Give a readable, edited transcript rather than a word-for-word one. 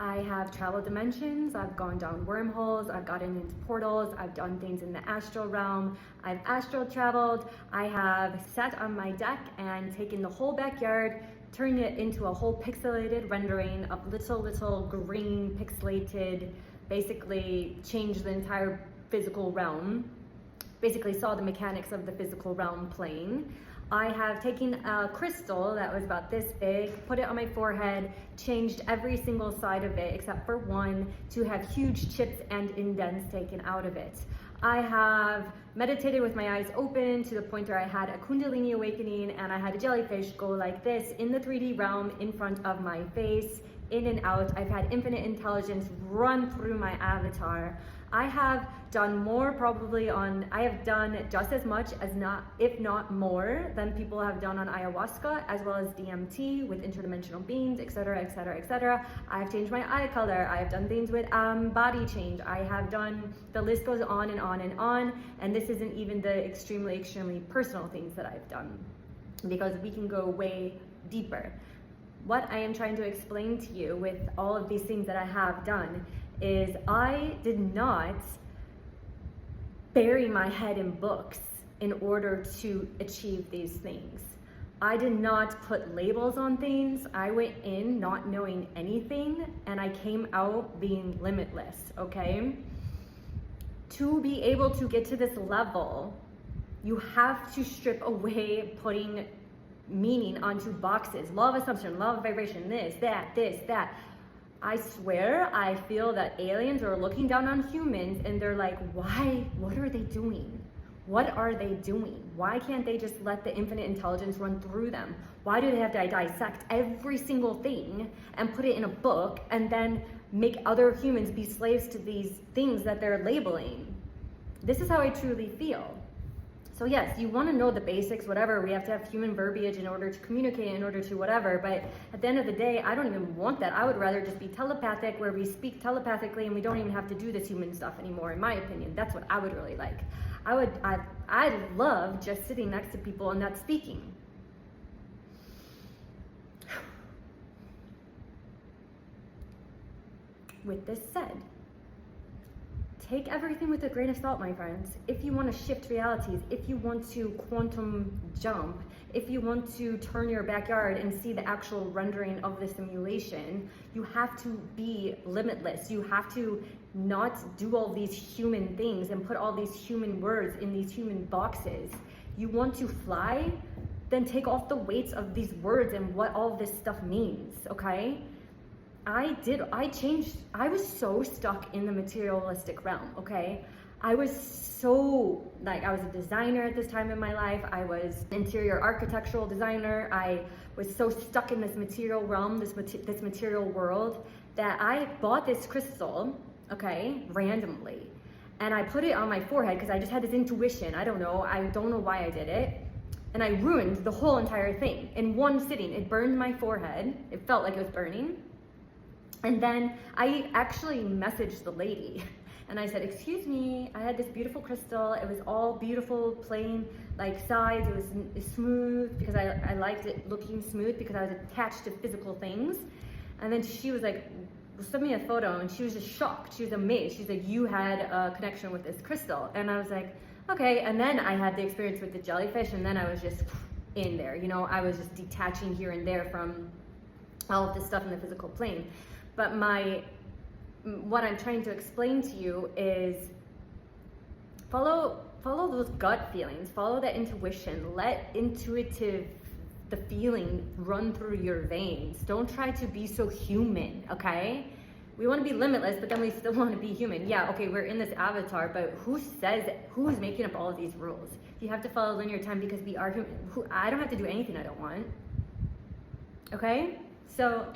I have traveled dimensions, I've gone down wormholes, I've gotten into portals, I've done things in the astral realm, I've astral traveled, I have sat on my deck and taken the whole backyard, turned it into a whole pixelated rendering of little green pixelated, basically changed the entire physical realm, basically saw the mechanics of the physical realm plane. I have taken a crystal that was about this big, put it on my forehead, changed every single side of it except for one to have huge chips and indents taken out of it. I have meditated with my eyes open to the point where I had a Kundalini awakening and I had a jellyfish go like this in the 3D realm in front of my face, in and out. I've had infinite intelligence run through my avatar. I have done more I have done just as much as not, if not more, than people have done on ayahuasca, as well as DMT with interdimensional beings, etc., etc., etc. I've changed my eye color. I have done things with body change. I have done, the list goes on and on and on. And this isn't even the extremely personal things that I've done, because we can go way deeper. What I am trying to explain to you with all of these things that I have done is I did not bury my head in books in order to achieve these things. I did not put labels on things. I went in not knowing anything and I came out being limitless, okay? To be able to get to this level, you have to strip away putting meaning onto boxes. Law of assumption, law of vibration, this, that. I swear, I feel that aliens are looking down on humans and they're like, why? What are they doing? What are they doing? Why can't they just let the infinite intelligence run through them? Why do they have to dissect every single thing and put it in a book and then make other humans be slaves to these things that they're labeling? This is how I truly feel. So yes, you want to know the basics, whatever. We have to have human verbiage in order to communicate, in order to whatever. But at the end of the day, I don't even want that. I would rather just be telepathic, where we speak telepathically and we don't even have to do this human stuff anymore, in my opinion. That's what I would really like. I love just sitting next to people and not speaking. With this said, take everything with a grain of salt, my friends. If you want to shift realities, if you want to quantum jump, if you want to turn your backyard and see the actual rendering of the simulation, you have to be limitless. You have to not do all these human things and put all these human words in these human boxes. You want to fly? Then take off the weights of these words and what all this stuff means, okay? I was so stuck in the materialistic realm, okay? I was so, I was a designer at this time in my life. I was an interior architectural designer. I was so stuck in this material realm, this material world, that I bought this crystal, okay, randomly. And I put it on my forehead because I just had this intuition. I don't know why I did it. And I ruined the whole entire thing in one sitting. It burned my forehead. It felt like it was burning. And then I actually messaged the lady and I said, excuse me, I had this beautiful crystal. It was all beautiful, plain, like sides. It was smooth because I liked it looking smooth because I was attached to physical things. And then she was like, send me a photo. And she was just shocked. She was amazed. She's like, you had a connection with this crystal. And I was like, okay. And then I had the experience with the jellyfish and then I was just in there. You know, I was just detaching here and there from all of this stuff in the physical plane. But what I'm trying to explain to you is follow those gut feelings, follow that intuition, let the feeling run through your veins. Don't try to be so human, okay? We want to be limitless, but then we still want to be human. Yeah, okay, we're in this avatar, but who's making up all of these rules? You have to follow linear time because we are human. I don't have to do anything I don't want, okay? So